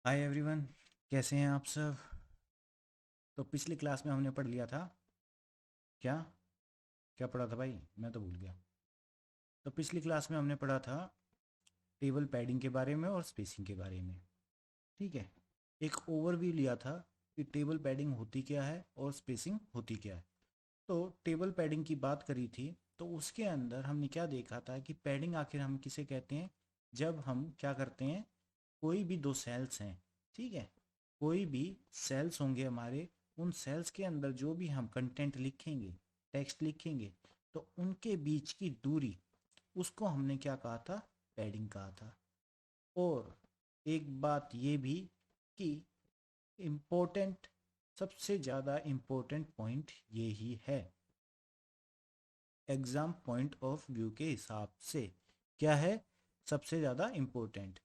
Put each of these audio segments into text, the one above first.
Hi everyone, कैसे हैं आप सब। तो पिछली क्लास में हमने पढ़ लिया था। क्या क्या पढ़ा था भाई, मैं तो भूल गया। तो पिछली क्लास में हमने पढ़ा था टेबल पैडिंग के बारे में और स्पेसिंग के बारे में। ठीक है, एक ओवरव्यू लिया था कि टेबल पैडिंग होती क्या है और स्पेसिंग होती क्या है। तो टेबल पैडिंग की बात करी थी, तो उसके अंदर हमने क्या देखा था कि पैडिंग आखिर हम किसे कहते हैं। जब हम क्या करते हैं, कोई भी दो सेल्स हैं, ठीक है, कोई भी सेल्स होंगे हमारे, उन सेल्स के अंदर जो भी हम कंटेंट लिखेंगे, टेक्स्ट लिखेंगे, तो उनके बीच की दूरी, उसको हमने क्या कहा था, पैडिंग कहा था। और एक बात ये भी कि इम्पोर्टेंट, सबसे ज़्यादा इम्पोर्टेंट पॉइंट ये ही है एग्ज़ाम पॉइंट ऑफ व्यू के हिसाब से। क्या है सबसे ज़्यादा इम्पोर्टेंट,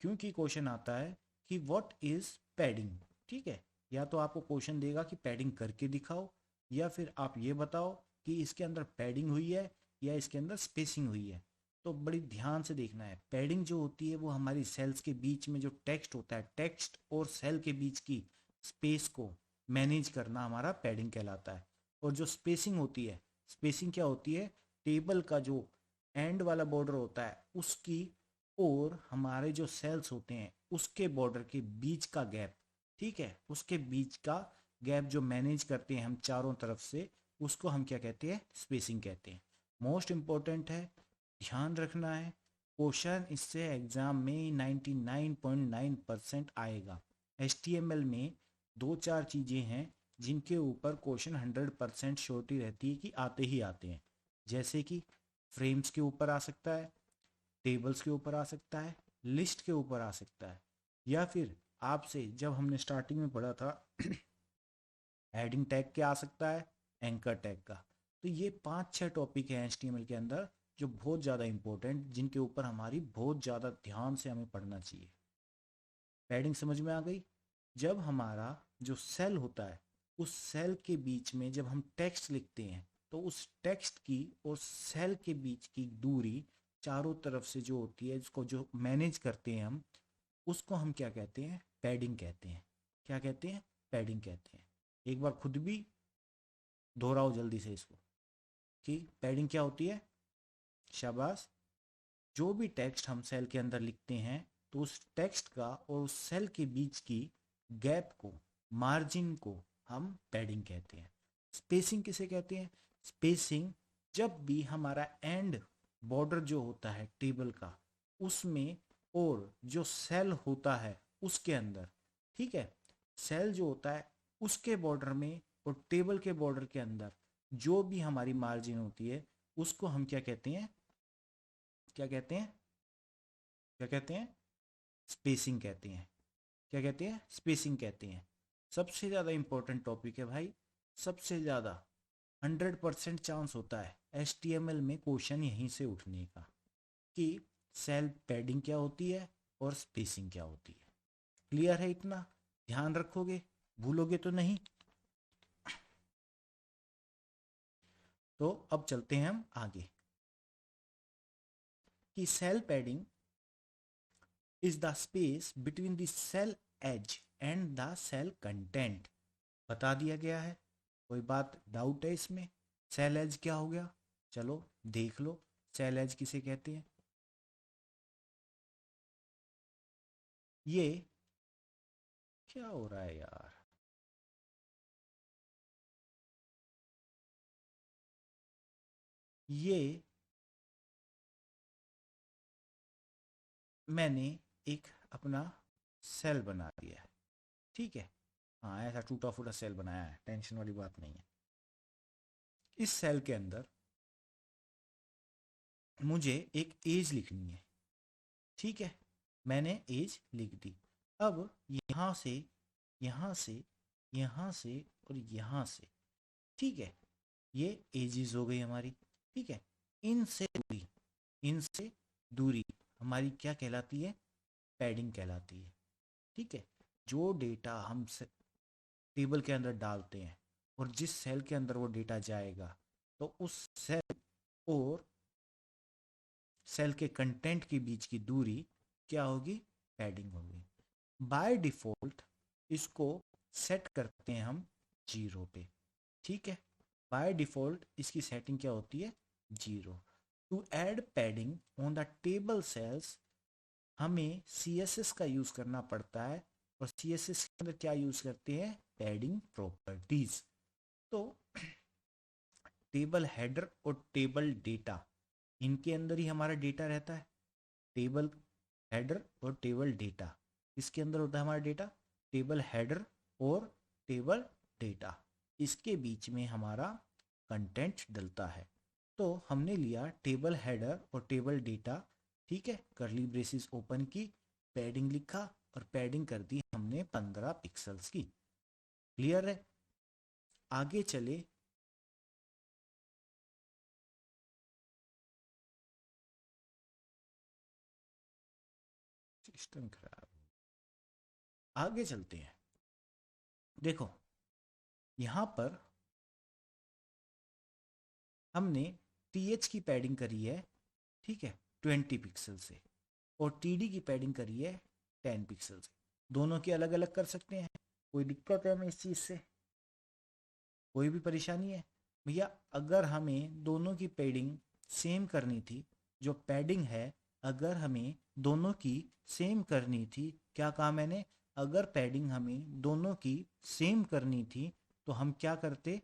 क्योंकि क्वेश्चन आता है कि व्हाट इज़ पैडिंग। ठीक है, या तो आपको क्वेश्चन देगा कि पैडिंग करके दिखाओ, या फिर आप ये बताओ कि इसके अंदर पैडिंग हुई है या इसके अंदर स्पेसिंग हुई है। तो बड़ी ध्यान से देखना है, पैडिंग जो होती है वो हमारी सेल्स के बीच में जो टेक्स्ट होता है, टेक्स्ट और सेल के बीच की स्पेस को मैनेज करना हमारा पैडिंग कहलाता है। और जो स्पेसिंग होती है, स्पेसिंग क्या होती है, टेबल का जो एंड वाला बॉर्डर होता है उसकी, और हमारे जो सेल्स होते हैं उसके बॉर्डर के बीच का गैप, ठीक है, उसके बीच का गैप जो मैनेज करते हैं हम चारों तरफ से, उसको हम क्या कहते हैं, स्पेसिंग कहते हैं। मोस्ट इम्पोर्टेंट है, ध्यान रखना है। क्वेश्चन इससे एग्जाम में 99.9% आएगा। HTML में दो चार चीज़ें हैं जिनके ऊपर क्वेश्चन 100% श्योरिटी रहती है कि आते ही आते हैं। जैसे कि फ्रेम्स के ऊपर आ सकता है, टेबल्स के ऊपर आ सकता है, लिस्ट के ऊपर आ सकता है, या फिर आपसे जब हमने स्टार्टिंग में पढ़ा था हेडिंग टैग के आ सकता है, एंकर टैग का। तो ये 5-6 टॉपिक हैं HTML के अंदर जो बहुत ज़्यादा इंपॉर्टेंट, जिनके ऊपर हमारी बहुत ज़्यादा ध्यान से हमें पढ़ना चाहिए। पैडिंग समझ में आ गई। जब हमारा जो सेल होता है, उस सेल के बीच में जब हम टेक्स्ट लिखते हैं, तो उस टेक्स्ट की और सेल के बीच की दूरी चारों तरफ से जो होती है, जिसको जो मैनेज करते हैं हम, उसको हम क्या कहते हैं, पैडिंग कहते हैं। क्या कहते हैं, पैडिंग कहते हैं। एक बार खुद भी दोहराओ जल्दी से इसको कि पैडिंग क्या होती है। शाबाश। जो भी टेक्स्ट हम सेल के अंदर लिखते हैं, तो उस टेक्स्ट का और उस सेल के बीच की गैप को, मार्जिन को हम पैडिंग कहते हैं। स्पेसिंग किसे कहते हैं, स्पेसिंग जब भी हमारा एंड बॉर्डर जो होता है टेबल का, उसमें और जो सेल होता है उसके अंदर, ठीक है, सेल जो होता है उसके बॉर्डर में और टेबल के बॉर्डर के अंदर जो भी हमारी मार्जिन होती है, उसको हम क्या कहते हैं, क्या कहते हैं, क्या कहते हैं, स्पेसिंग कहते हैं। क्या कहते हैं, स्पेसिंग कहते हैं। सबसे ज़्यादा इंपॉर्टेंट टॉपिक है भाई, सबसे ज़्यादा 100% चांस होता है HTML में क्वेश्चन यहीं से उठने का कि सेल पैडिंग क्या होती है और स्पेसिंग क्या होती है। क्लियर है इतना, ध्यान रखोगे, भूलोगे तो नहीं। तो अब चलते हैं हम आगे कि cell padding is the space between the cell edge and the cell content. बता दिया गया है, कोई बात डाउट है इसमें। सेल एज क्या हो गया, चलो देख लो, सेल एज किसे कहते हैं। ये क्या हो रहा है यार, ये मैंने एक अपना सेल बना दिया है, ठीक है। हाँ, ऐसा टूटा फूटा सेल बनाया है, टेंशन वाली बात नहीं है। इस सेल के अंदर मुझे एक एज लिखनी है, ठीक है, मैंने एज लिख दी। अब यहाँ से, यहाँ से, यहाँ से और यहाँ से, ठीक है, ये एजेस हो गई हमारी, ठीक है। इनसे दूरी, इनसे दूरी हमारी क्या कहलाती है, पैडिंग कहलाती है, ठीक है। जो डेटा हम टेबल के अंदर डालते हैं और जिस सेल के अंदर वो डेटा जाएगा, तो उस सेल और सेल के कंटेंट के बीच की दूरी क्या होगी, पैडिंग होगी। बाय डिफॉल्ट इसको सेट करते हैं हम 0 पे, ठीक है। बाय डिफॉल्ट इसकी सेटिंग क्या होती है, 0। To add padding on the table cells हमें CSS का यूज करना पड़ता है, और CSS के अंदर क्या यूज करते हैं, पैडिंग प्रॉपर्टीज। तो टेबल हेडर और टेबल डेटा, इनके अंदर ही हमारा डेटा रहता है। टेबल हेडर और टेबल डेटा, इसके अंदर होता है हमारा डेटा, टेबल हेडर और टेबल डेटा, इसके बीच में हमारा कंटेंट डलता है। तो हमने लिया टेबल हेडर और टेबल डेटा, ठीक है, करली ब्रेसिस ओपन की, पैडिंग लिखा और पैडिंग कर दी हमने 15 पिक्सल्स की। क्लियर है? आगे चले, सिस्टम खराब, आगे चलते हैं। देखो यहां पर हमने TH की पैडिंग करी है, ठीक है, 20 पिक्सल से, और TD की पैडिंग करी है 10 पिक्सल से। दोनों की अलग अलग कर सकते हैं, कोई दिक्कत है हमें इस चीज़ से, कोई भी परेशानी है भैया? अगर हमें दोनों की पैडिंग सेम करनी थी, जो पैडिंग है अगर हमें दोनों की सेम करनी थी, क्या कहा मैंने, अगर पैडिंग हमें दोनों की सेम करनी थी तो हम क्या करते,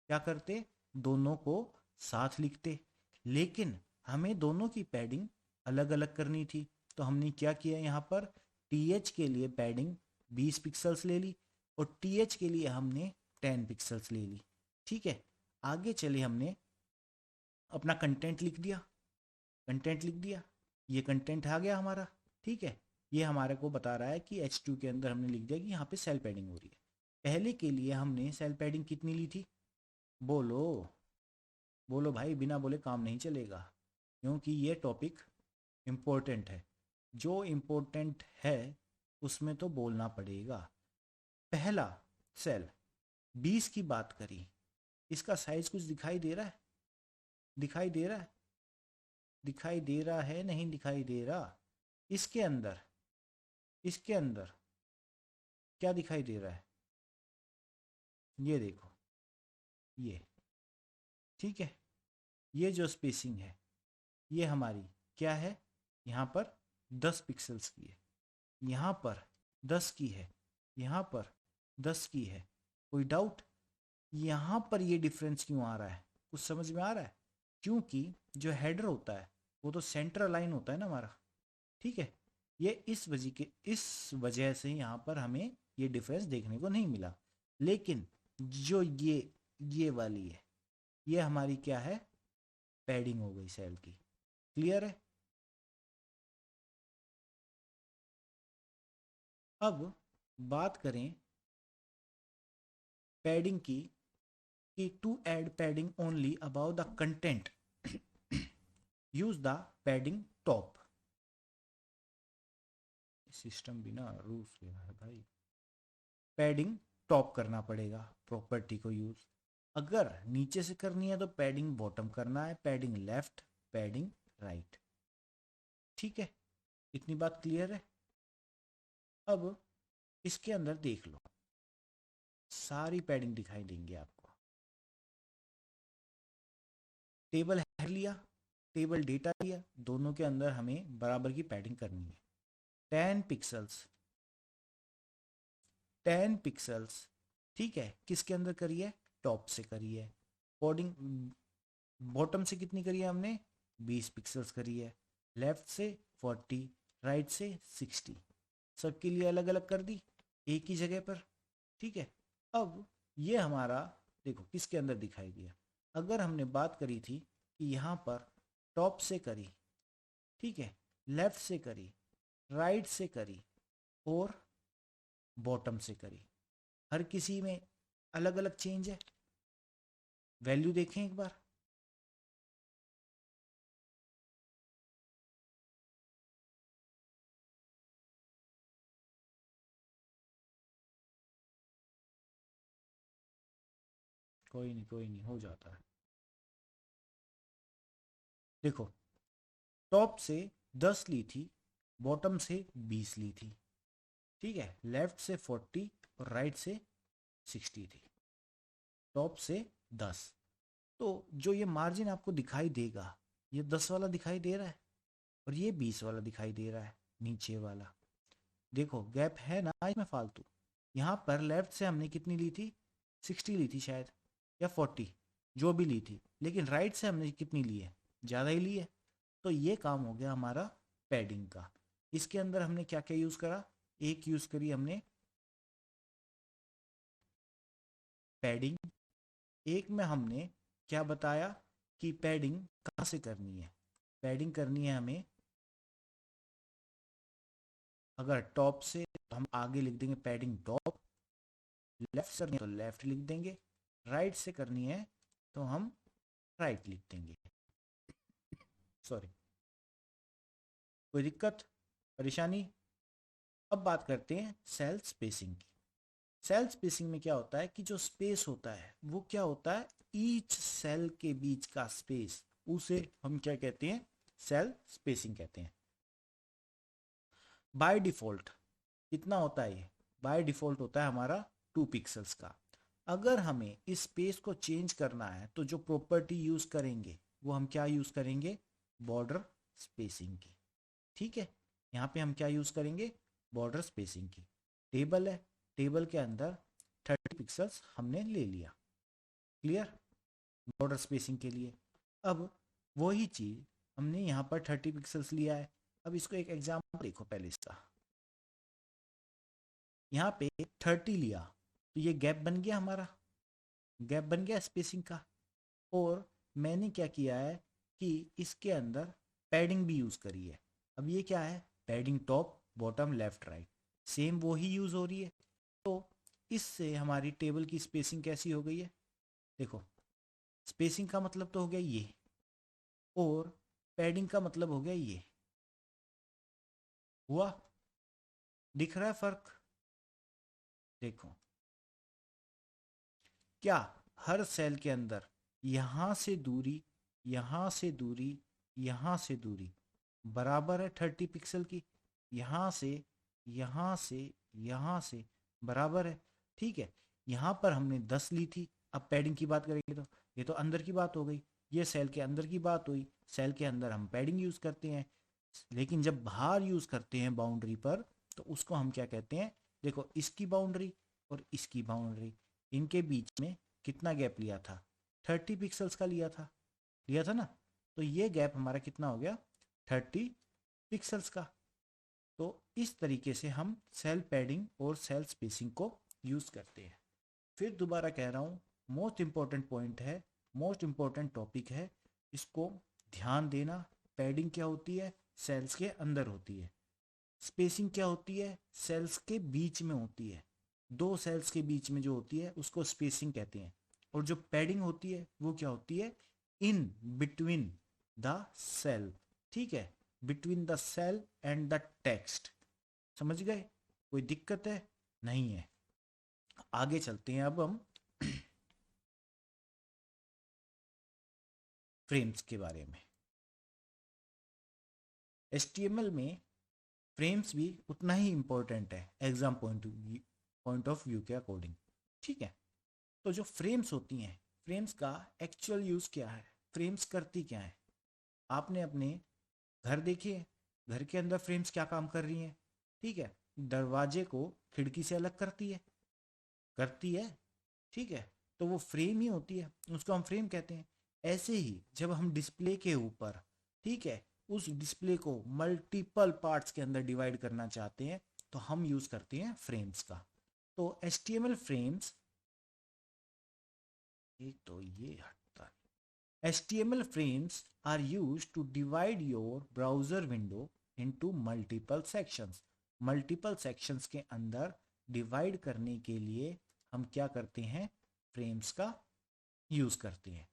क्या करते, दोनों को साथ लिखते। लेकिन हमें दोनों की पैडिंग अलग अलग करनी थी, तो हमने क्या किया, यहाँ पर TH के लिए पैडिंग 20 पिक्सल्स ले ली और TH के लिए हमने 10 पिक्सल्स ले ली, ठीक है। आगे चले, हमने अपना कंटेंट लिख दिया, कंटेंट लिख दिया, ये कंटेंट आ गया हमारा, ठीक है। ये हमारे को बता रहा है कि H2 के अंदर हमने लिख दिया कि यहाँ पे सेल पैडिंग हो रही है। पहले के लिए हमने सेल पैडिंग कितनी ली थी, बोलो, बोलो भाई, बिना बोले काम नहीं चलेगा, क्योंकि ये टॉपिक इम्पोर्टेंट है। जो इम्पोर्टेंट है उसमें तो बोलना पड़ेगा। पहला सेल 20 की बात करी, इसका साइज कुछ दिखाई दे रहा है, दिखाई दे रहा है, दिखाई दे रहा है, नहीं दिखाई दे रहा? इसके अंदर, इसके अंदर क्या दिखाई दे रहा है, ये देखो, ये, ठीक है। ये जो स्पेसिंग है ये हमारी क्या है, यहाँ पर 10 पिक्सल्स की है, यहाँ पर 10 की है, यहाँ पर 10 की है। कोई डाउट? यहाँ पर ये डिफरेंस क्यों आ रहा है, कुछ समझ में आ रहा है? क्योंकि जो हेडर होता है वो तो सेंट्रल लाइन होता है ना हमारा, ठीक है। ये इस वजह से यहाँ पर हमें ये डिफरेंस देखने को नहीं मिला। लेकिन जो ये वाली है, ये हमारी क्या है, पैडिंग हो गई सेल की। क्लियर है? अब बात करें पैडिंग की, कि to add padding only above the content use the padding top. System भी ना रूल्स ले रहा है भाई। पैडिंग टॉप करना पड़ेगा प्रॉपर्टी को यूज, अगर नीचे से करनी है तो पैडिंग बॉटम करना है, पैडिंग लेफ्ट, पैडिंग राइट, ठीक है। इतनी बात क्लियर है? अब इसके अंदर देख लो, सारी पैडिंग दिखाई देंगी आपको। टेबल है लिया, टेबल डेटा लिया, दोनों के अंदर हमें बराबर की पैडिंग करनी है। 10 पिक्सल्स, 10 पिक्सल्स, ठीक है, किसके अंदर करी है, टॉप से करी है। कोडिंग बॉटम से कितनी करी है हमने, 20 पिक्सल्स करी है। लेफ्ट से 40, राइट से 60, सबके लिए अलग अलग कर दी एक ही जगह पर, ठीक है। अब ये हमारा देखो किसके अंदर दिखाई दिया। अगर हमने बात करी थी कि यहाँ पर टॉप से करी, ठीक है, लेफ्ट से करी, राइट से करी और बॉटम से करी, हर किसी में अलग अलग चेंज है। वैल्यू देखें एक बार, कोई नहीं, हो जाता है। देखो टॉप से 10 ली थी, बॉटम से 20 ली थी, ठीक है, लेफ्ट से 40 और राइट से 60 थी, टॉप से 10। तो जो ये मार्जिन आपको दिखाई देगा, ये 10 वाला दिखाई दे रहा है और ये 20 वाला दिखाई दे रहा है नीचे वाला। देखो गैप है ना इसमें फालतू। यहाँ पर लेफ्ट से हमने कितनी ली थी, 60 ली थी शायद, या 40, जो भी ली थी, लेकिन राइट से हमने कितनी ली है, ज़्यादा ही ली है। तो ये काम हो गया हमारा पैडिंग का। इसके अंदर हमने क्या क्या यूज़ करा, एक यूज़ करी हमने पैडिंग, एक में हमने क्या बताया कि पैडिंग कहाँ से करनी है। पैडिंग करनी है हमें अगर टॉप से, तो हम आगे लिख देंगे पैडिंग टॉप, लेफ्ट से करनी है तो लेफ्ट लिख देंगे, राइट से करनी है तो हम राइट लिख देंगे। सॉरी, कोई दिक्कत परेशानी? अब बात करते हैं सेल स्पेसिंग की। सेल स्पेसिंग में क्या होता है कि जो स्पेस होता है वो क्या होता है, ईच सेल के बीच का स्पेस, उसे हम क्या कहते हैं, सेल स्पेसिंग कहते हैं। बाय डिफॉल्ट कितना होता है ये, बाय डिफॉल्ट होता है हमारा 2 पिक्सल्स का। अगर हमें इस स्पेस को चेंज करना है तो जो प्रॉपर्टी यूज करेंगे वो हम क्या यूज करेंगे, बॉर्डर स्पेसिंग की। ठीक है, यहाँ पे हम क्या यूज करेंगे, बॉर्डर स्पेसिंग की। टेबल है, टेबल के अंदर 30 पिक्सल्स हमने ले लिया, क्लियर, बॉर्डर स्पेसिंग के लिए। अब वही चीज हमने यहाँ पर 30 पिक्सल्स लिया है। अब इसको एक एग्जाम्पल देखो पहले इसका, यहाँ पे 30 लिया तो ये गैप बन गया हमारा, गैप बन गया स्पेसिंग का। और मैंने क्या किया है कि इसके अंदर पैडिंग भी यूज करी है। अब ये क्या है, padding top bottom left right, same वो ही यूज हो रही है। तो इससे हमारी टेबल की स्पेसिंग कैसी हो गई है, देखो स्पेसिंग का मतलब तो हो गया ये, और पैडिंग का मतलब हो गया ये, हुआ, दिख रहा है फर्क? देखो क्या हर सेल के अंदर यहां से दूरी, यहां से दूरी, यहां से दूरी बराबर है 30 पिक्सल की, यहां से, यहां से, यहां से बराबर है। ठीक है, यहां पर हमने 10 ली थी। अब पैडिंग की बात करेंगे तो ये तो अंदर की बात हो गई, ये सेल के अंदर की बात हुई, सेल के अंदर हम पैडिंग यूज करते हैं। लेकिन जब बाहर यूज करते हैं बाउंड्री पर, तो उसको हम क्या कहते हैं, देखो इसकी बाउंड्री और इसकी बाउंड्री, इनके बीच में कितना गैप लिया था, 30 पिक्सल्स का लिया था ना। तो ये गैप हमारा कितना हो गया, 30 पिक्सल्स का। तो इस तरीके से हम सेल पैडिंग और सेल स्पेसिंग को यूज करते हैं। फिर दोबारा कह रहा हूँ, मोस्ट इंपॉर्टेंट पॉइंट है, मोस्ट इंपॉर्टेंट टॉपिक है, इसको ध्यान देना। पैडिंग क्या होती है, सेल्स के अंदर होती है। स्पेसिंग क्या होती है, सेल्स के बीच में होती है। दो सेल्स के बीच में जो होती है उसको स्पेसिंग कहते हैं। और जो पैडिंग होती है वो क्या होती है, इन बिटवीन द सेल। ठीक है, between the cell and the text. समझ गए, कोई दिक्कत है? नहीं है। आगे चलते हैं अब हम फ्रेम्स के बारे में। HTML में फ्रेम्स भी उतना ही इंपॉर्टेंट है एग्जाम पॉइंट ऑफ व्यू के अकॉर्डिंग। ठीक है, तो जो फ्रेम्स होती हैं, फ्रेम्स का एक्चुअल यूज क्या है, फ्रेम्स करती क्या है, आपने अपने घर देखिए, घर के अंदर फ्रेम्स क्या काम कर रही हैं। ठीक है, दरवाजे को खिड़की से अलग करती है। ठीक है, तो वो फ्रेम ही होती है, उसको हम फ्रेम कहते हैं। ऐसे ही जब हम डिस्प्ले के ऊपर, ठीक है, उस डिस्प्ले को मल्टीपल पार्ट्स के अंदर डिवाइड करना चाहते हैं तो हम यूज करते हैं फ्रेम्स का। तो HTML फ्रेम्स, एक तो ये हटता है, HTML frames are used to divide your browser window into multiple sections। multiple sections के अंदर डिवाइड करने के लिए हम क्या करते हैं, फ्रेम्स का यूज करते हैं।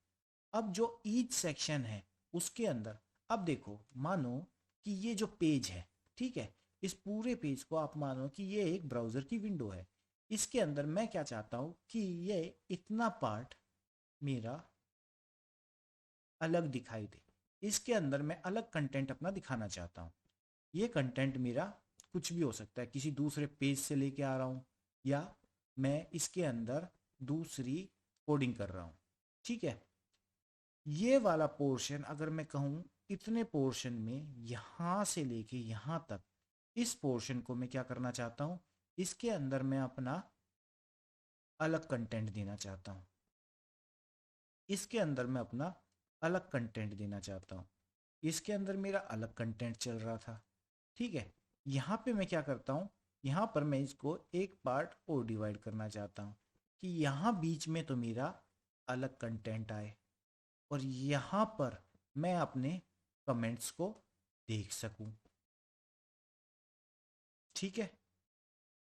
अब जो ईच सेक्शन है उसके अंदर, अब देखो मानो कि ये जो पेज है, ठीक है, इस पूरे पेज को आप मानो कि ये एक ब्राउजर की विंडो है। इसके अंदर मैं क्या चाहता हूं कि ये इतना पार्ट मेरा अलग दिखाई दे, इसके अंदर मैं अलग कंटेंट अपना दिखाना चाहता हूँ। ये कंटेंट मेरा कुछ भी हो सकता है, किसी दूसरे पेज से लेके आ रहा हूँ या मैं इसके अंदर दूसरी कोडिंग कर रहा हूँ, ठीक है। ये वाला पोर्शन अगर मैं कहूँ इतने पोर्शन में यहाँ से लेके यहाँ तक, इस पोर्शन को मैं क्या करना चाहता हूँ, इसके अंदर मैं अपना अलग कंटेंट देना चाहता हूँ, इसके अंदर मैं अपना अलग कंटेंट देना चाहता हूँ, इसके अंदर मेरा अलग कंटेंट चल रहा था, ठीक है। यहाँ पे मैं क्या करता हूँ, यहाँ पर मैं इसको एक पार्ट और डिवाइड करना चाहता हूँ कि यहाँ बीच में तो मेरा अलग कंटेंट आए और यहाँ पर मैं अपने कमेंट्स को देख सकूं, ठीक है।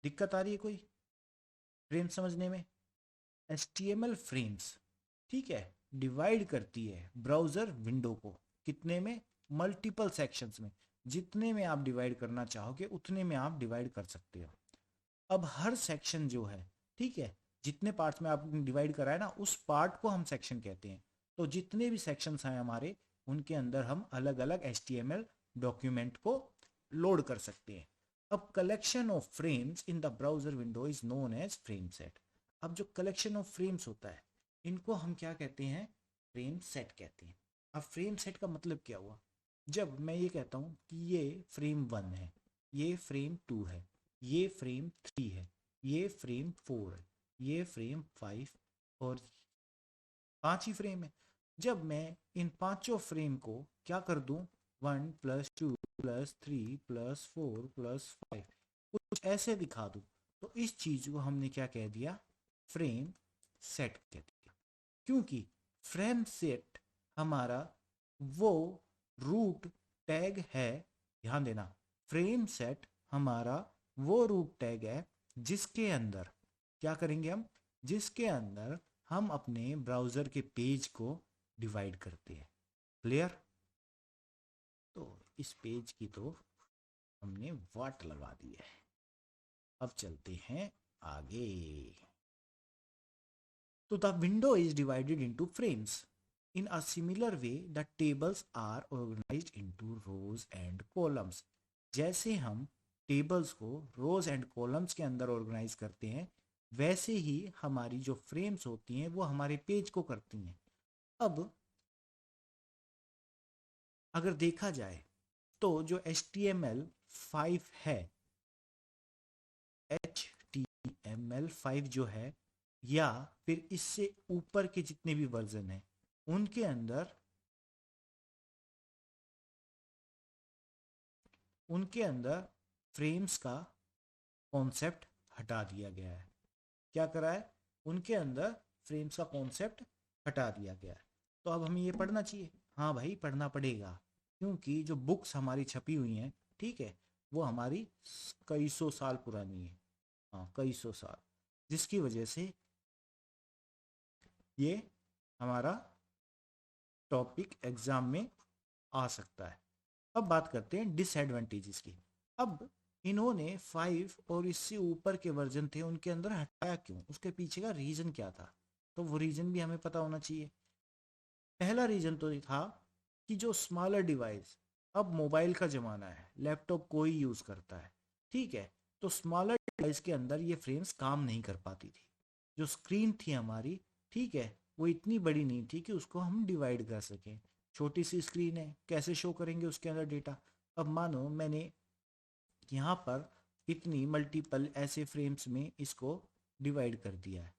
दिक्कत आ रही है कोई फ्रेम समझने में? HTML फ्रेम्स, ठीक है, डिवाइड करती है ब्राउज़र विंडो को कितने में, मल्टीपल सेक्शंस में। जितने में आप डिवाइड करना चाहोगे उतने में आप डिवाइड कर सकते हो। अब हर सेक्शन जो है, ठीक है, जितने पार्ट्स में आपने डिवाइड करा है ना, उस पार्ट को हम सेक्शन कहते हैं। तो जितने भी सेक्शंस हैं हमारे, उनके अंदर हम अलग अलग HTML डॉक्यूमेंट को लोड कर सकते हैं। अब collection of frames in the browser window is known as frame set. अब जो कलेक्शन ऑफ फ्रेम्स होता है, इनको हम क्या कहते हैं, फ्रेम सेट कहते हैं। अब फ्रेम सेट का मतलब क्या हुआ, जब मैं ये कहता हूँ कि ये फ्रेम 1 है, ये फ्रेम 2 है, ये फ्रेम 3 है, ये फ्रेम 4 है, ये फ्रेम 5 और 5 ही फ्रेम है। जब मैं इन पांचों फ्रेम को क्या कर दूं, 1 + 2 + 3 + 4 + 5 कुछ ऐसे दिखा दूं, तो इस चीज को हमने क्या कह दिया, फ्रेम सेट कह दिया। क्योंकि फ्रेम सेट हमारा वो रूट टैग है, ध्यान देना, फ्रेम सेट हमारा वो रूट टैग है जिसके अंदर क्या करेंगे हम, जिसके अंदर हम अपने ब्राउजर के पेज को डिवाइड करते हैं। क्लियर? तो इस पेज की तो हमने वाट लगा दी है। अब चलते हैं आगे। तो the window is divided into frames in a similar way the tables are organized into rows and columns. जैसे हम टेबल्स को रोज एंड कॉलम्स के अंदर ऑर्गेनाइज करते हैं, वैसे ही हमारी जो फ्रेम्स होती हैं वो हमारे पेज को करती हैं। अब अगर देखा जाए तो जो HTML5 है, HTML5 जो है, या फिर इससे ऊपर के जितने भी वर्जन हैं, उनके अंदर फ्रेम्स का कॉन्सेप्ट हटा दिया गया है। क्या करा है, उनके अंदर फ्रेम्स का कॉन्सेप्ट हटा दिया गया है। तो अब हमें ये पढ़ना चाहिए, हाँ भाई पढ़ना पड़ेगा, क्योंकि जो बुक्स हमारी छपी हुई हैं, ठीक है, वो हमारी कई सौ साल पुरानी है, हाँ कई सौ साल, जिसकी वजह से ये हमारा टॉपिक एग्जाम में आ सकता है। अब बात करते हैं डिसएडवांटेजेस की। अब इन्होंने 5 और इससे ऊपर के वर्जन थे, उनके अंदर हटाया क्यों, उसके पीछे का रीजन क्या था, तो वो रीजन भी हमें पता होना चाहिए। पहला रीजन तो ये था कि जो स्मॉलर डिवाइस, अब मोबाइल का ज़माना है, लैपटॉप कोई यूज़ करता है, ठीक है, तो स्मॉलर डिवाइस के अंदर ये फ्रेम्स काम नहीं कर पाती थी। जो स्क्रीन थी हमारी, ठीक है, वो इतनी बड़ी नहीं थी कि उसको हम डिवाइड कर सकें। छोटी सी स्क्रीन है, कैसे शो करेंगे उसके अंदर डेटा। अब मानो मैंने यहाँ पर इतनी मल्टीपल ऐसे फ्रेम्स में इसको डिवाइड कर दिया है,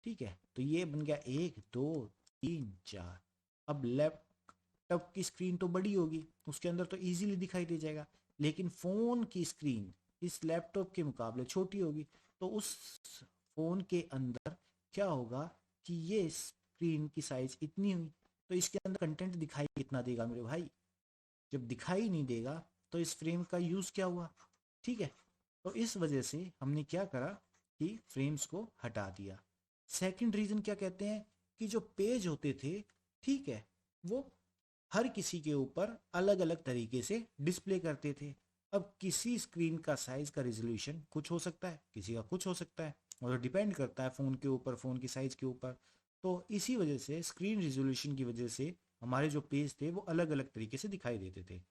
ठीक है, तो ये बन गया 1 2 3 4। अब लैपटॉप की स्क्रीन तो बड़ी होगी, उसके अंदर तो इजीली दिखाई दे जाएगा, लेकिन फ़ोन की स्क्रीन इस लैपटॉप के मुकाबले छोटी होगी। तो उस फ़ोन के अंदर क्या होगा कि ये स्क्रीन की साइज़ इतनी हुई, तो इसके अंदर कंटेंट दिखाई कितना देगा मेरे भाई, जब दिखाई नहीं देगा तो इस फ्रेम का यूज़ क्या हुआ, ठीक है। तो इस वजह से हमने क्या करा कि फ्रेम्स को हटा दिया। सेकंड रीज़न क्या कहते हैं कि जो पेज होते थे, ठीक है, वो हर किसी के ऊपर अलग अलग तरीके से डिस्प्ले करते थे। अब किसी स्क्रीन का साइज़ का रिजोल्यूशन कुछ हो सकता है, किसी का कुछ हो सकता है, और डिपेंड करता है फ़ोन के ऊपर, फ़ोन की साइज़ के ऊपर। तो इसी वजह से स्क्रीन रिजोल्यूशन की वजह से हमारे जो पेज थे वो अलग अलग तरीके से दिखाई देते थे।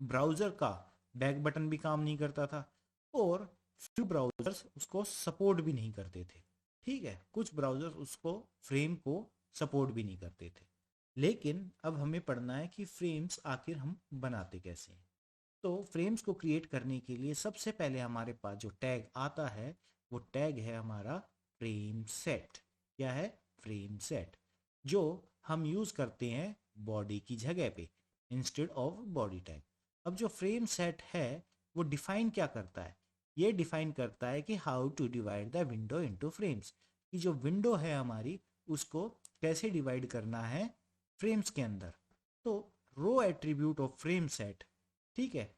ब्राउज़र का बैक बटन भी काम नहीं करता था, और फ्यू ब्राउजर्स उसको सपोर्ट भी नहीं करते थे। ठीक है, कुछ ब्राउजर्स उसको फ्रेम को सपोर्ट भी नहीं करते थे। लेकिन अब हमें पढ़ना है कि फ्रेम्स आखिर हम बनाते कैसे हैं। तो फ्रेम्स को क्रिएट करने के लिए सबसे पहले हमारे पास जो टैग आता है वो टैग है हमारा फ्रेम सेट। क्या है? फ्रेम सेट, जो हम यूज करते हैं बॉडी की जगह पे इंस्टेड ऑफ बॉडी टैग। अब जो फ्रेम सेट है वो डिफाइन क्या करता है? ये डिफाइन करता है कि how to divide the window into frames, कि जो विंडो है हमारी उसको कैसे डिवाइड करना है फ्रेम्स के अंदर। तो रो एट्रीब्यूट ऑफ फ्रेम सेट, ठीक है,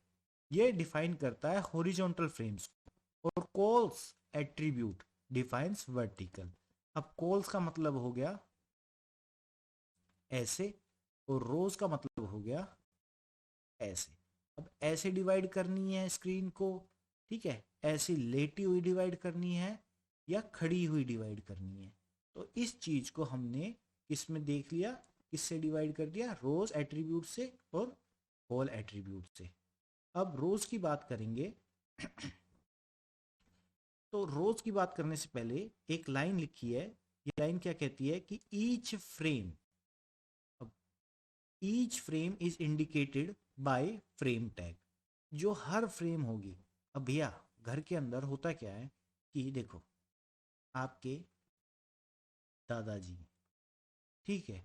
ये डिफाइन करता है हॉरिजॉन्टल फ्रेम्स को, और कॉल्स एट्रीब्यूट डिफाइंस वर्टिकल। अब कॉल्स का मतलब हो गया ऐसे, और रोज का मतलब हो गया ऐसे। अब ऐसे डिवाइड करनी है स्क्रीन को, ठीक है, ऐसी लेटी हुई डिवाइड करनी है या खड़ी हुई डिवाइड करनी है। तो इस चीज को हमने किस में देख लिया, किससे डिवाइड कर दिया? रोज एट्रीब्यूट से और कॉल एट्रीब्यूट से। अब रोज की बात करेंगे तो रोज की बात करने से पहले एक लाइन लिखी है। ये लाइन क्या कहती है कि ईच फ्रेम, अब each frame is indicated by frame tag, जो हर फ्रेम होगी। अब भैया घर के अंदर होता क्या है कि देखो, आपके दादाजी, ठीक है,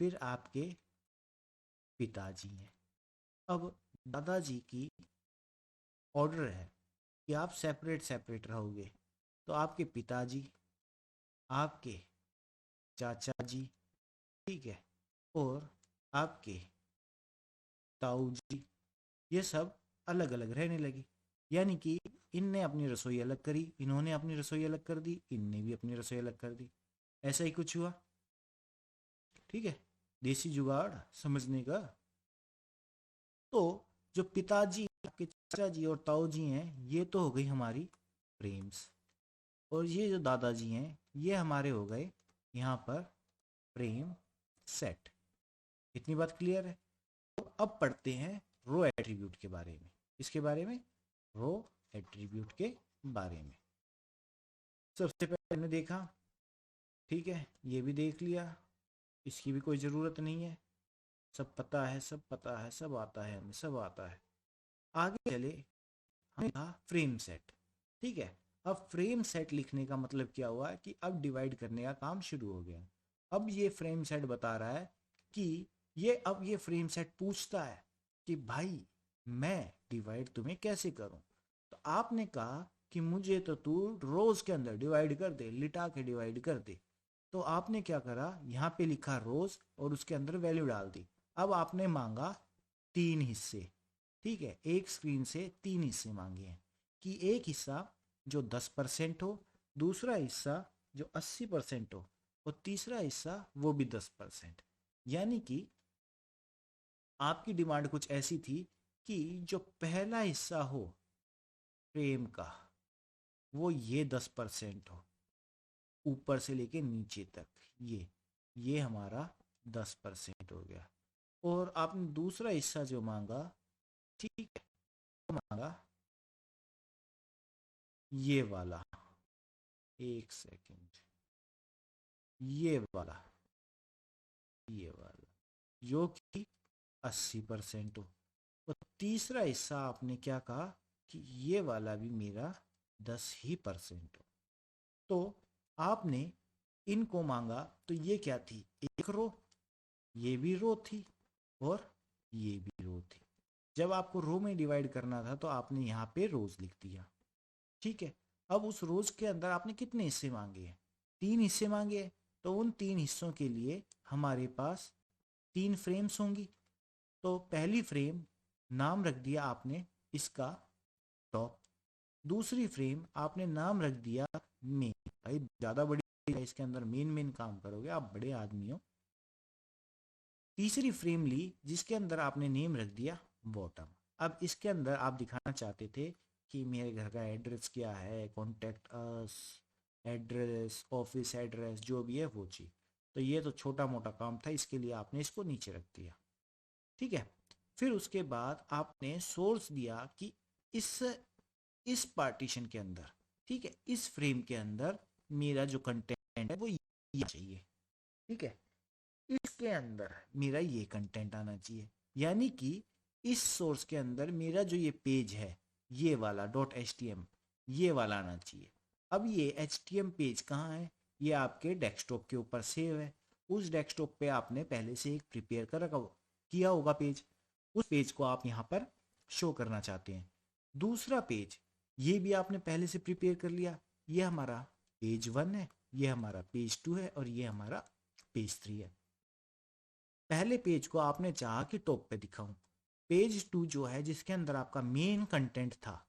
फिर आपके पिताजी हैं। अब दादाजी की ऑर्डर है कि आप सेपरेट सेपरेट रहोगे, तो आपके पिताजी, आपके चाचा जी, ठीक है, और आपके ताऊ जी, ये सब अलग अलग रहने लगे। यानी कि इनने अपनी रसोई अलग करी, इन्होंने अपनी रसोई अलग कर दी, इनने भी अपनी रसोई अलग कर दी। ऐसा ही कुछ हुआ, ठीक है, देसी जुगाड़ समझने का। तो जो पिताजी, आपके चाचा जी और ताऊ जी हैं, ये तो हो गई हमारी फ्रेम्स, और ये जो दादाजी हैं ये हमारे हो गए यहाँ पर फ्रेम सेट। इतनी बात क्लियर है? तो अब पढ़ते हैं रो एट्रीब्यूट के बारे में। इसके बारे में, रो एट्रीब्यूट के बारे में। सबसे पहले हमने देखा, ठीक है, ये भी देख लिया, इसकी भी कोई ज़रूरत नहीं है, सब पता है, सब पता है, सब आता है, हमें सब आता है। आगे चले, हमने कहा फ्रेम सेट, ठीक है। अब फ्रेम सेट लिखने का मतलब क्या हुआ कि अब डिवाइड करने का काम शुरू हो गया। अब ये फ्रेम सेट बता रहा है कि अब ये फ्रेम सेट पूछता है कि भाई मैं डिवाइड तुम्हें कैसे करूं। तो आपने कहा कि मुझे तो तू रोज के अंदर डिवाइड कर दे, लिटा के डिवाइड कर दे। तो आपने क्या करा, यहाँ पे लिखा रोज और उसके अंदर वैल्यू डाल दी। अब आपने मांगा 3 हिस्से, ठीक है, एक स्क्रीन से 3 हिस्से मांगे हैं, कि एक हिस्सा जो 10% हो, दूसरा हिस्सा जो 80% हो, और तीसरा हिस्सा वो भी 10%। यानी कि आपकी डिमांड कुछ ऐसी थी कि जो पहला हिस्सा हो फ्रेम का वो ये 10% हो, ऊपर से लेके नीचे तक, ये हमारा 10% हो गया। और आपने दूसरा हिस्सा जो मांगा, ठीक है, वो मांगा ये वाला, एक सेकंड, ये वाला जो कि 80% हो। और तीसरा हिस्सा आपने क्या कहा कि ये वाला भी मेरा 10% हो। तो आपने इनको मांगा, तो ये क्या थी? एक रो, ये भी रो थी, और ये भी रो थी। जब आपको रो में डिवाइड करना था तो आपने यहाँ पे रोज लिख दिया, ठीक है। अब उस रोज के अंदर आपने कितने हिस्से मांगे हैं? 3 हिस्से मांगे हैं। तो उन 3 हिस्सों के लिए हमारे पास 3 फ्रेम्स होंगी। तो पहली फ्रेम नाम रख दिया आपने इसका टॉप, दूसरी फ्रेम आपने नाम रख दिया मेन। भाई ज्यादा बड़ी है, इसके अंदर मेन मेन काम करोगे, आप बड़े आदमी हो। तीसरी फ्रेम ली जिसके अंदर आपने नेम रख दिया बॉटम। अब इसके अंदर आप दिखाना चाहते थे कि मेरे घर का एड्रेस क्या है, contact us, address, office address, जो भी है वो चीज। तो ये तो छोटा मोटा काम था, इसके लिए आपने इसको नीचे रख दिया, ठीक है। फिर उसके बाद आपने सोर्स दिया कि इस पार्टीशन के अंदर, ठीक है, इस फ्रेम के अंदर मेरा जो कंटेंट है वो ये चाहिए, ठीक है, इसके अंदर मेरा ये कंटेंट आना चाहिए। यानी कि इस सोर्स के अंदर मेरा जो ये पेज है ये वाला डॉट एच ये वाला आना चाहिए। अब ये एच पेज कहाँ है? ये आपके डेस्कटॉप के ऊपर सेव है। उस डेस्कटॉप पे आपने पहले से एक प्रिपेयर कर रखा किया होगा पेज, उस पेज को आप यहाँ पर शो करना चाहते हैं। दूसरा पेज ये भी आपने पहले से प्रिपेयर कर लिया, ये हमारा पेज 1 है, ये हमारा पेज 2 है और ये हमारा पेज 3 है। पहले पेज को आपने चाहा कि टॉप पे दिखाऊं, पेज 2 जो है जिसके अंदर आपका मेन कंटेंट था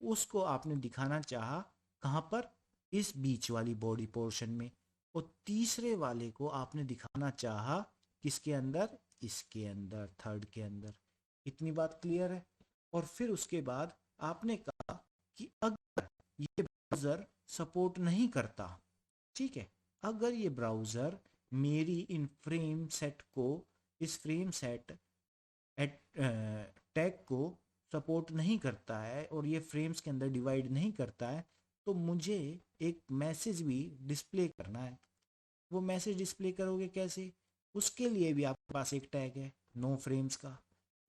उसको आपने दिखाना चाहा कहाँ पर? इस बीच वाली बॉडी पोर्शन में। और तीसरे वाले को आपने दिखाना चाहा किसके अंदर? इसके अंदर, थर्ड के अंदर। इतनी बात क्लियर है? और फिर उसके बाद आपने कहा कि अगर ये ब्राउजर सपोर्ट नहीं करता, ठीक है, अगर ये ब्राउजर मेरी इन फ्रेम सेट को, इस फ्रेम सेट टैग को सपोर्ट नहीं करता है और ये फ्रेम्स के अंदर डिवाइड नहीं करता है, तो मुझे एक मैसेज भी डिस्प्ले करना है। वो मैसेज डिस्प्ले करोगे कैसे? उसके लिए भी आपके पास एक टैग है नो फ्रेम्स का,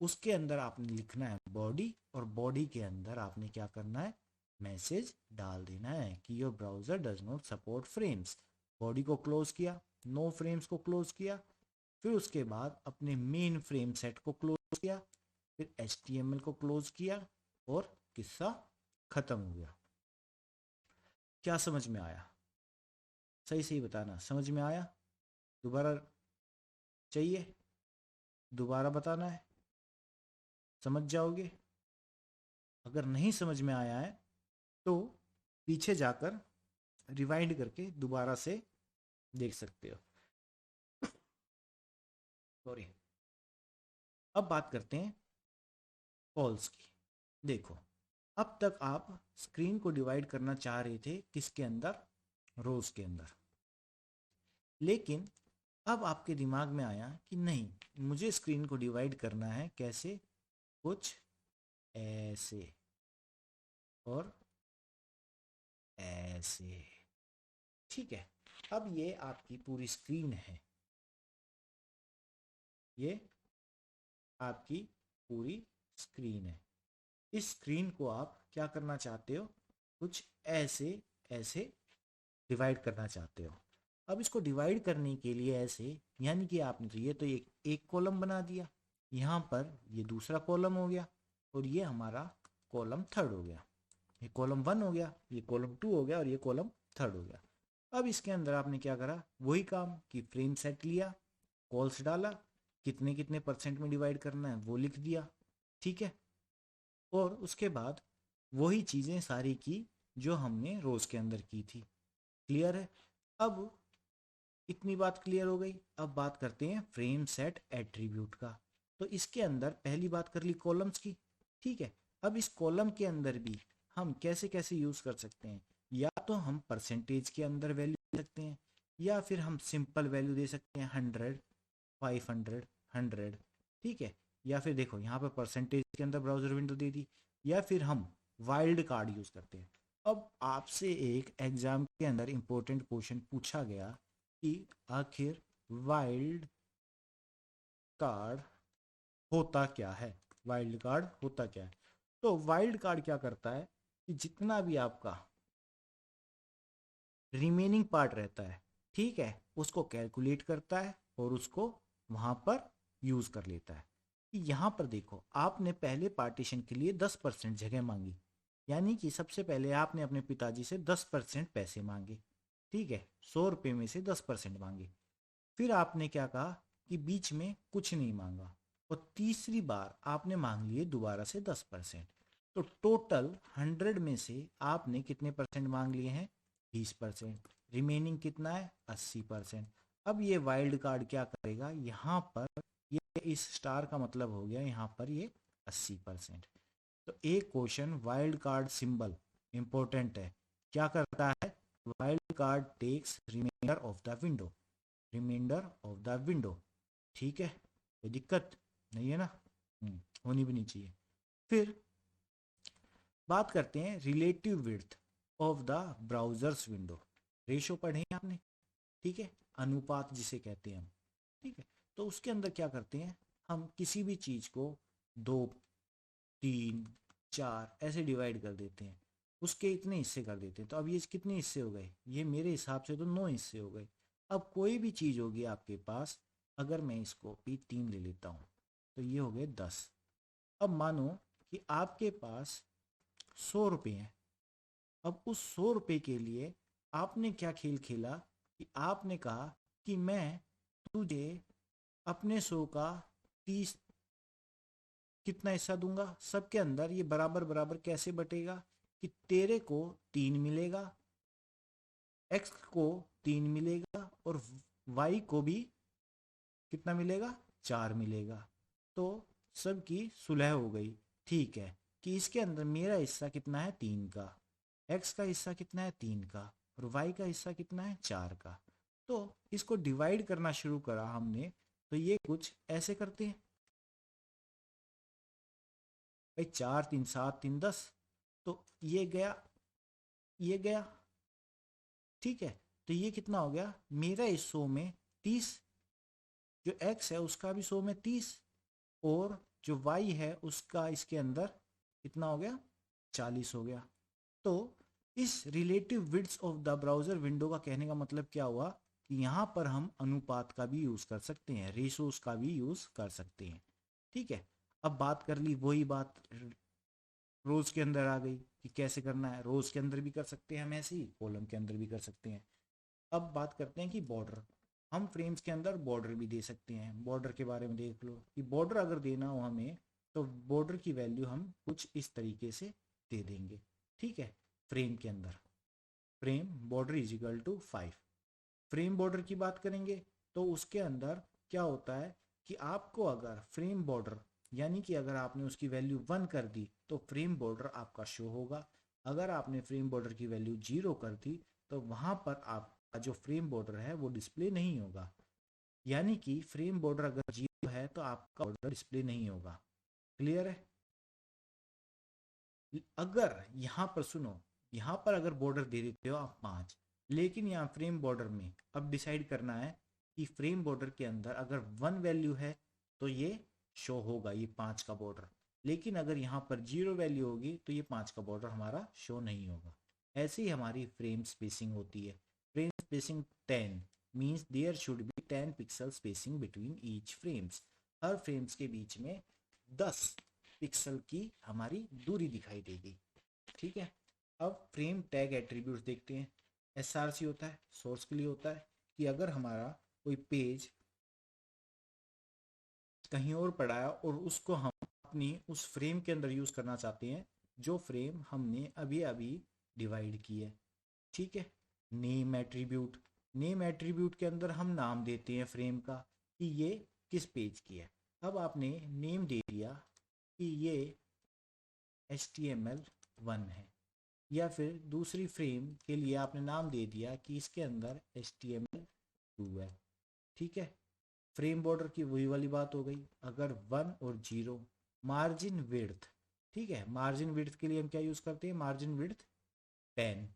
उसके अंदर आपने लिखना है बॉडी, और बॉडी के अंदर आपने क्या करना है? मैसेज डाल देना है कि your browser does not support frames. Body को क्लोज किया, नो फ्रेम्स को क्लोज किया, फिर उसके बाद अपने मेन फ्रेम सेट को क्लोज किया, फिर HTML को क्लोज किया और किस्सा खत्म हो गया। क्या समझ में आया? सही सही बताना, समझ में आया? दोबारा चाहिए? दोबारा बताना है, समझ जाओगे। अगर नहीं समझ में आया है तो पीछे जाकर रिवाइंड करके दोबारा से देख सकते हो। सॉरी। अब बात करते हैं कॉल्स की। देखो, अब तक आप स्क्रीन को डिवाइड करना चाह रहे थे किसके अंदर? रोज के अंदर। लेकिन अब आपके दिमाग में आया कि नहीं, मुझे स्क्रीन को डिवाइड करना है कैसे? कुछ ऐसे और ऐसे, ठीक है। अब ये आपकी पूरी स्क्रीन है, ये आपकी पूरी स्क्रीन है। इस स्क्रीन को आप क्या करना चाहते हो? कुछ ऐसे ऐसे डिवाइड करना चाहते हो। अब इसको डिवाइड करने के लिए ऐसे, यानी कि आपने तो ये तो एक कॉलम बना दिया, यहाँ पर ये दूसरा कॉलम हो गया और ये हमारा कॉलम थर्ड हो गया। ये कॉलम 1 हो गया, ये कॉलम 2 हो गया और ये कॉलम थर्ड हो गया। अब इसके अंदर आपने क्या करा? वही काम कि फ्रेम सेट लिया, कॉल्स डाला, कितने कितने परसेंट में डिवाइड करना है वो लिख दिया, ठीक है। और उसके बाद वही चीज़ें सारी की जो हमने रोज के अंदर की थी। क्लियर है? अब इतनी बात क्लियर हो गई। अब बात करते हैं फ्रेम सेट एट्रीब्यूट का। तो इसके अंदर पहली बात कर ली कॉलम्स की, ठीक है। अब इस कॉलम के अंदर भी हम कैसे कैसे यूज कर सकते हैं? या तो हम परसेंटेज के अंदर वैल्यू दे सकते हैं, या फिर हम सिंपल वैल्यू दे सकते हैं 100, 500, 100, ठीक है। या फिर देखो यहाँ पर परसेंटेज के अंदर ब्राउजर विंडो दे दी, या फिर हम वाइल्ड कार्ड यूज करते हैं। अब आपसे एक एग्जाम के अंदर इंपॉर्टेंट क्वेश्चन पूछा गया कि आखिर वाइल्ड कार्ड होता क्या है? वाइल्ड कार्ड होता क्या है? तो वाइल्ड कार्ड क्या करता है कि जितना भी आपका रिमेनिंग पार्ट रहता है, ठीक है, उसको कैलकुलेट करता है और उसको वहां पर यूज कर लेता है। यहाँ पर देखो, आपने पहले पार्टीशन के लिए 10% जगह मांगी, यानी कि सबसे पहले आपने अपने पिताजी से 10% पैसे मांगे, ठीक है, 100 रुपये में से 10% मांगे। फिर आपने क्या कहा कि बीच में कुछ नहीं मांगा, और तीसरी बार आपने मांग लिए दोबारा से 10%। तो टोटल 100 में से आपने कितने परसेंट मांग लिए हैं? 20%। रिमेनिंग कितना है? 80%। अब ये वाइल्ड कार्ड क्या करेगा यहाँ पर? ये इस स्टार का मतलब हो गया यहाँ पर ये 80%। तो एक question wild card symbol important है। क्या करता है? Wild card takes remainder of the window, remainder of the window, ठीक है। कोई दिक्कत नहीं है ना? होनी भी नहीं चाहिए। फिर बात करते हैं relative width of the browsers window. Ratio पढ़े हैं आपने, ठीक है, अनुपात जिसे कहते हैं हम, ठीक है। तो उसके अंदर क्या करते हैं, हम किसी भी चीज को 2, 3, 4 ऐसे डिवाइड कर देते हैं, उसके इतने हिस्से कर देते हैं। तो अब ये कितने हिस्से हो गए, ये मेरे हिसाब से तो 9 हिस्से हो गए। अब कोई भी चीज होगी आपके पास, अगर मैं इसको P3 ले लेता हूँ तो ये हो गए 10। अब मानो कि आपके पास 100 रुपये हैं। अब उस 100 रुपये के लिए आपने क्या खेल खेला कि आपने कहा कि मैं तुझे अपने 100 का 30 कितना हिस्सा दूंगा। सबके अंदर ये बराबर बराबर कैसे बटेगा कि तेरे को 3 मिलेगा, एक्स को 3 मिलेगा और वाई को भी कितना मिलेगा, 4 मिलेगा। तो सबकी सुलह हो गई। ठीक है, कि इसके अंदर मेरा हिस्सा कितना है 3 का, एक्स का हिस्सा कितना है 3 का और वाई का हिस्सा कितना है 4 का। तो इसको डिवाइड करना शुरू करा हमने। तो ये कुछ ऐसे करते हैं भाई, 4 3 7 3 10। तो ये गया, ये गया, ठीक है। तो ये कितना हो गया, मेरा इस 100 में 30, जो एक्स है उसका भी 100 में 30 और जो वाई है उसका इसके अंदर कितना हो गया, 40 हो गया। तो इस relative width of the browser window का कहने का मतलब क्या हुआ कि यहाँ पर हम अनुपात का भी यूज कर सकते हैं, रेशोस का भी यूज कर सकते हैं, ठीक है। अब बात कर ली वही बात रोज के अंदर आ गई कि कैसे करना है। रोज के अंदर भी कर सकते हैं हम ऐसे ही, कॉलम के अंदर भी कर सकते हैं। अब बात करते हैं कि बॉर्डर, हम फ्रेम्स के अंदर बॉर्डर भी दे सकते हैं। बॉर्डर के बारे में देख लो कि बॉर्डर अगर देना हो हमें तो बॉर्डर की वैल्यू हम कुछ इस तरीके से दे देंगे, ठीक है। फ्रेम के अंदर frame border is equal to 5। Frame border की बात करेंगे तो उसके अंदर क्या होता है कि आपको अगर फ्रेम बॉर्डर यानी कि अगर आपने उसकी वैल्यू 1 कर दी तो फ्रेम बॉर्डर आपका शो होगा। अगर आपने फ्रेम बॉर्डर की वैल्यू 0 कर दी तो वहां पर आपका जो फ्रेम बॉर्डर है वो डिस्प्ले नहीं होगा। यानी कि फ्रेम बॉर्डर अगर 0 है तो आपका बॉर्डर डिस्प्ले नहीं होगा। क्लियर है। अगर यहाँ पर सुनो, यहाँ पर अगर बॉर्डर दे देते हो आप 5, लेकिन यहाँ फ्रेम बॉर्डर में अब डिसाइड करना है कि फ्रेम बॉर्डर के अंदर अगर 1 वैल्यू है तो ये शो होगा, ये 5 का बॉर्डर। लेकिन अगर यहाँ पर 0 वैल्यू होगी तो ये 5 का बॉर्डर हमारा शो नहीं होगा। ऐसे ही हमारी फ्रेम स्पेसिंग होती है। Frame spacing 10 means there should be 10 pixel spacing between each frames. हर फ्रेम्स के बीच में 10 पिक्सल की हमारी दूरी दिखाई देगी, ठीक है। अब फ्रेम टैग एट्रीब्यूट्स देखते हैं। एसआरसी होता है, सोर्स के लिए होता है कि अगर हमारा कोई पेज कहीं और पड़ा है और उसको हम अपनी उस फ्रेम के अंदर यूज करना चाहते हैं जो फ्रेम हमने अभी अभी डिवाइड की है, ठीक है। नेम एट्रीब्यूट, नेम एट्रीब्यूट के अंदर हम नाम देते हैं फ्रेम का कि ये किस पेज की है। अब आपने नेम दे दिया कि ये HTML1 है, या फिर दूसरी फ्रेम के लिए आपने नाम दे दिया कि इसके अंदर HTML2 है, ठीक है। फ्रेम बॉर्डर की वही वाली बात हो गई। अगर 1 और 0, मार्जिन विड्थ, ठीक है, मार्जिन विड्थ के लिए हम क्या यूज करते हैं, मार्जिन विड्थ 10,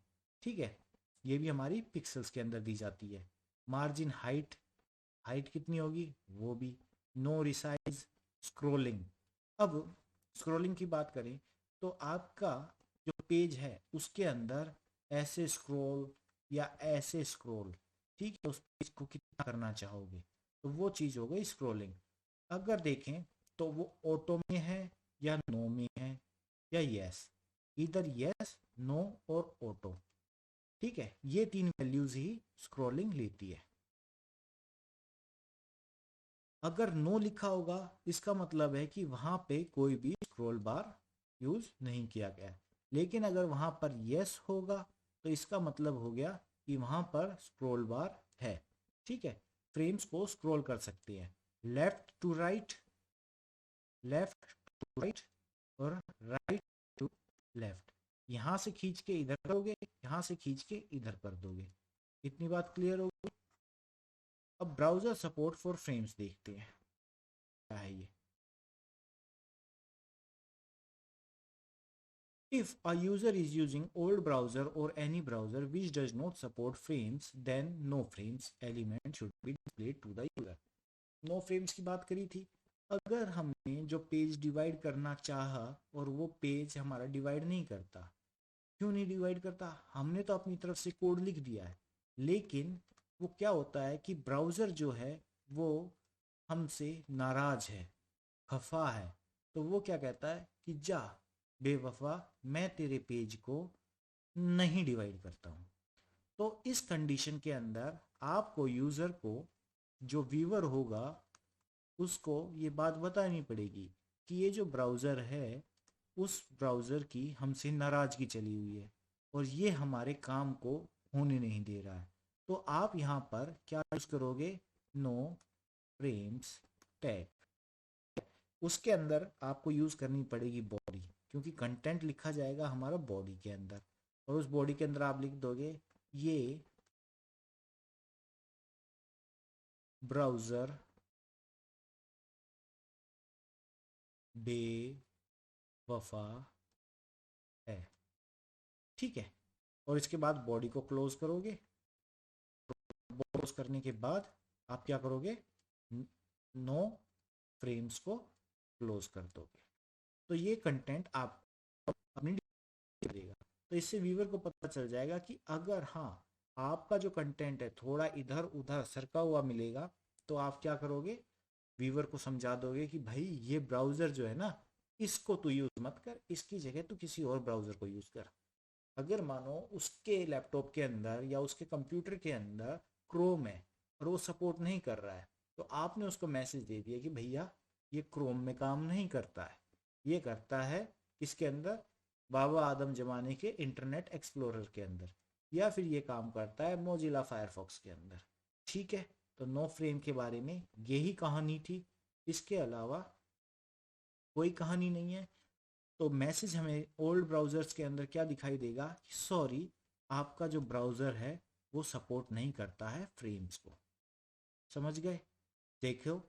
ठीक है। ये भी हमारी पिक्सल्स के अंदर दी जाती है। मार्जिन हाइट, हाइट कितनी होगी वो भी। No resize scrolling. अब स्क्रोलिंग की बात करें तो आपका जो पेज है उसके अंदर ऐसे स्क्रोल या ऐसे स्क्रोल, ठीक है, उस पेज को कितना करना चाहोगे तो वो चीज हो गई स्क्रोलिंग। अगर देखें तो वो ऑटो में है या नो में है या यस, इधर यस, नो और ऑटो, ठीक है। ये 3 वैल्यूज ही स्क्रोलिंग लेती है। अगर नो लिखा होगा इसका मतलब है कि वहां पे कोई भी स्क्रॉल बार यूज नहीं किया गया। लेकिन अगर वहां पर यस होगा तो इसका मतलब हो गया कि वहां पर स्क्रॉल बार है, ठीक है। फ्रेम्स को स्क्रॉल कर सकते हैं left to right, left to right और राइट टू लेफ्ट। यहां से खींच के इधर करोगे, यहां से खींच के इधर कर दोगे। इतनी बात क्लियर होगी। अब ब्राउजर सपोर्ट फॉर फ्रेम्स देखते हैं क्या है ये। If a user is using old browser or any browser which does not support frames, then no frames element should be displayed to the user. No frames की बात करी थी। अगर हमने जो पेज डिवाइड करना चाहा और वो पेज हमारा डिवाइड नहीं करता, क्यों नहीं डिवाइड करता? हमने तो अपनी तरफ से कोड लिख दिया है, लेकिन वो क्या होता है कि ब्राउज़र जो है वो हमसे नाराज है, खफा है। तो वो क्या कहता है कि जा बेवफा, मैं तेरे पेज को नहीं डिवाइड करता हूँ। तो इस कंडीशन के अंदर आपको यूज़र को, जो व्यूअर होगा, उसको ये बात बतानी पड़ेगी कि ये जो ब्राउज़र है उस ब्राउज़र की हमसे नाराज़गी चली हुई है और ये हमारे काम को होने नहीं दे रहा है। तो आप यहाँ पर क्या यूज़ करोगे? No frames tag. उसके अंदर आपको यूज़ करनी पड़ेगी बॉडी, क्योंकि कंटेंट लिखा जाएगा हमारा बॉडी के अंदर, और उस बॉडी के अंदर आप लिख दोगे ये ब्राउज़र बेवफा है। ठीक है, और इसके बाद बॉडी को क्लोज करोगे। क्लोज करने के बाद आप क्या करोगे? नो फ्रेम्स को क्लोज कर दोगे। तो ये कंटेंट आप अपनी देगा। तो इससे व्यूअर को पता चल जाएगा कि अगर हाँ आपका जो कंटेंट है थोड़ा इधर उधर सरका हुआ मिलेगा, तो आप क्या करोगे? व्यूअर को समझा दोगे कि भाई ये ब्राउज़र जो है ना, इसको तू यूज़ मत कर, इसकी जगह तू किसी और ब्राउज़र को यूज़ कर। अगर मानो उसके लैपटॉप के अंदर या उसके कंप्यूटर के अंदर क्रोम है और वो सपोर्ट नहीं कर रहा है, तो आपने उसको मैसेज दे दिया कि भैया ये क्रोम में काम नहीं करता है, ये करता है किसके अंदर? बाबा आदम जमाने के इंटरनेट एक्सप्लोरर के अंदर, या फिर ये काम करता है मोजिला फायरफॉक्स के अंदर। ठीक है, तो नो फ्रेम के बारे में यही कहानी थी, इसके अलावा कोई कहानी नहीं है। तो मैसेज हमें ओल्ड ब्राउज़र्स के अंदर क्या दिखाई देगा कि सॉरी, आपका जो ब्राउज़र है वो सपोर्ट नहीं करता है फ्रेम्स को। समझ गए? देखो,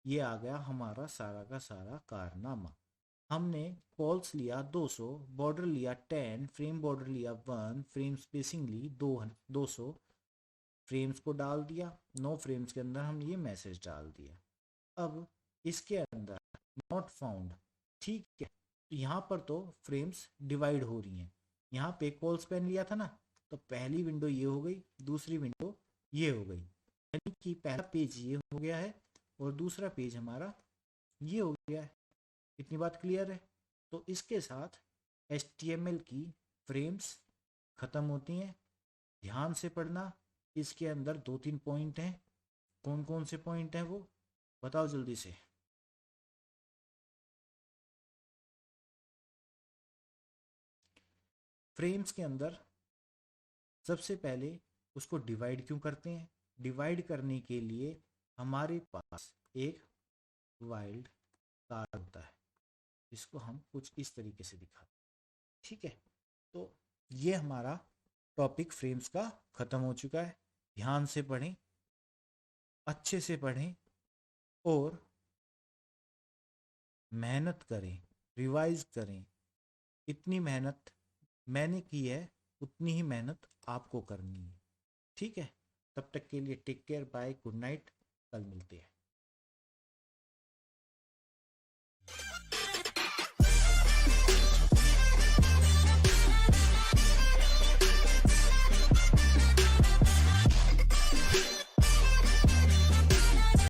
ये आ गया हमारा सारा का सारा कारनामा। हमने कॉल्स लिया 200, बॉर्डर लिया 10, फ्रेम बॉर्डर लिया 1, फ्रेम स्पेसिंग ली 200, फ्रेम्स को डाल दिया। नो फ्रेम्स के अंदर हम ये मैसेज डाल दिया। अब इसके अंदर नॉट फाउंड, ठीक है, तो यहाँ पर तो फ्रेम्स डिवाइड हो रही हैं। यहाँ पे कॉल स्पैन लिया था ना, तो पहली विंडो ये हो गई, दूसरी विंडो ये हो गई, यानी कि पहला पेज ये हो गया है और दूसरा पेज हमारा ये हो गया है। इतनी बात क्लियर है? तो इसके साथ HTML की फ्रेम्स ख़त्म होती हैं। ध्यान से पढ़ना, इसके अंदर 2-3 पॉइंट हैं। कौन कौन से पॉइंट हैं वो बताओ जल्दी से। फ्रेम्स के अंदर सबसे पहले उसको डिवाइड क्यों करते हैं? डिवाइड करने के लिए हमारे पास एक वाइल्ड कार्ड होता है, इसको हम कुछ इस तरीके से दिखाते हैं। ठीक है, तो ये हमारा टॉपिक फ्रेम्स का ख़त्म हो चुका है। ध्यान से पढ़ें, अच्छे से पढ़ें और मेहनत करें, रिवाइज करें। इतनी मेहनत मैंने की है, उतनी ही मेहनत आपको करनी है। ठीक है, तब तक के लिए take care, bye, good night, कल मिलते हैं।